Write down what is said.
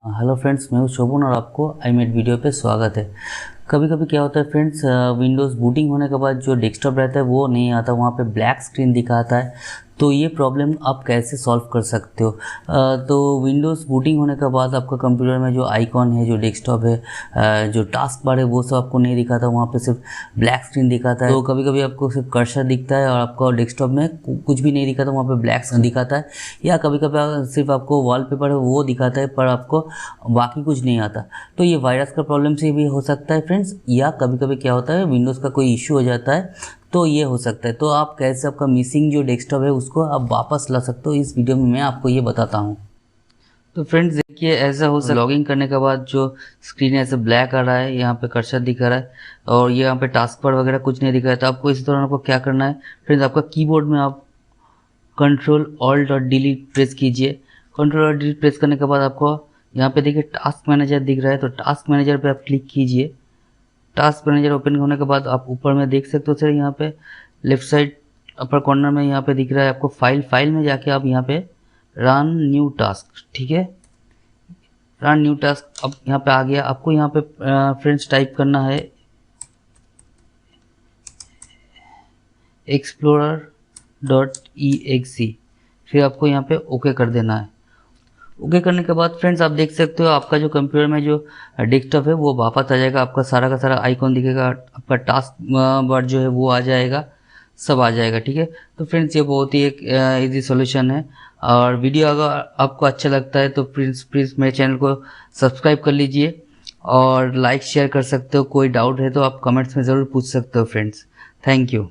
Hello friends, मैं हूं शोभन और आपको iMate वीडियो पे स्वागत है। कभी कभी क्या होता है फ्रेंड्स, विंडोज़ बूटिंग होने के बाद जो डेस्कटॉप रहता है वो नहीं आता, वहाँ पे ब्लैक स्क्रीन दिखाता है। तो ये प्रॉब्लम आप कैसे सॉल्व कर सकते हो? तो विंडोज़ बूटिंग होने के बाद आपका कंप्यूटर में जो आइकॉन है, जो डेस्कटॉप है, जो टास्क बार है, वो सब आपको नहीं दिखाता, वहाँ पे सिर्फ ब्लैक स्क्रीन दिखाता है। तो कभी कभी आपको सिर्फ कर्सर दिखता है और आपका डेस्कटॉप में कुछ भी नहीं दिखाता, वहाँ पे ब्लैक स्क्रीन दिखाता है। या कभी कभी सिर्फ आपको वॉलपेपर है वो दिखाता है, पर आपको बाकी कुछ नहीं आता। तो ये वायरस का प्रॉब्लम से भी हो सकता है फ्रेंड्स, या कभी कभी क्या होता है विंडोज़ का कोई इशू हो जाता है तो ये हो सकता है। तो आप कैसे आपका मिसिंग जो डेस्कटॉप है उसको आप वापस ला सकते हो, इस वीडियो में मैं आपको ये बताता हूँ। तो फ्रेंड्स देखिए, ऐसा हो सकता है लॉगिन करने के बाद जो स्क्रीन ऐसे ब्लैक आ रहा है, यहाँ पे कर्सर दिखा रहा है और ये यहाँ पे टास्क बार वगैरह कुछ नहीं दिखा है। तो आपको इस दौरान आपको क्या करना है फ्रेंड्स, आपका कीबोर्ड में आप कंट्रोल ऑल्ट और डिलीट प्रेस कीजिए। कंट्रोल और डिलीट प्रेस करने के बाद आपको यहाँ पे देखिए टास्क मैनेजर दिख रहा है, तो टास्क मैनेजर पे आप क्लिक कीजिए। टास्क मैनेजर ओपन होने के बाद आप ऊपर में देख सकते हो सर, यहाँ पे लेफ्ट साइड अपर कॉर्नर में यहाँ पे दिख रहा है आपको फाइल में जाके आप यहाँ पे रन न्यू टास्क, ठीक है, रन न्यू टास्क अब यहाँ पे आ गया। आपको यहाँ पे फ्रेंड्स टाइप करना है explorer.exe, फिर आपको यहाँ पे ओके कर देना है। ओके करने के बाद फ्रेंड्स आप देख सकते हो आपका जो कंप्यूटर में जो डेस्कटॉप है वो वापस आ जाएगा। आपका सारा का सारा आइकॉन दिखेगा, आपका टास्क बार जो है वो आ जाएगा, सब आ जाएगा, ठीक है। तो फ्रेंड्स ये बहुत ही एक इजी सॉल्यूशन है। और वीडियो अगर आपको अच्छा लगता है तो प्लीज़ मेरे चैनल को सब्सक्राइब कर लीजिए और लाइक शेयर कर सकते हो। कोई डाउट है तो आप कमेंट्स में ज़रूर पूछ सकते हो फ्रेंड्स। Thank you.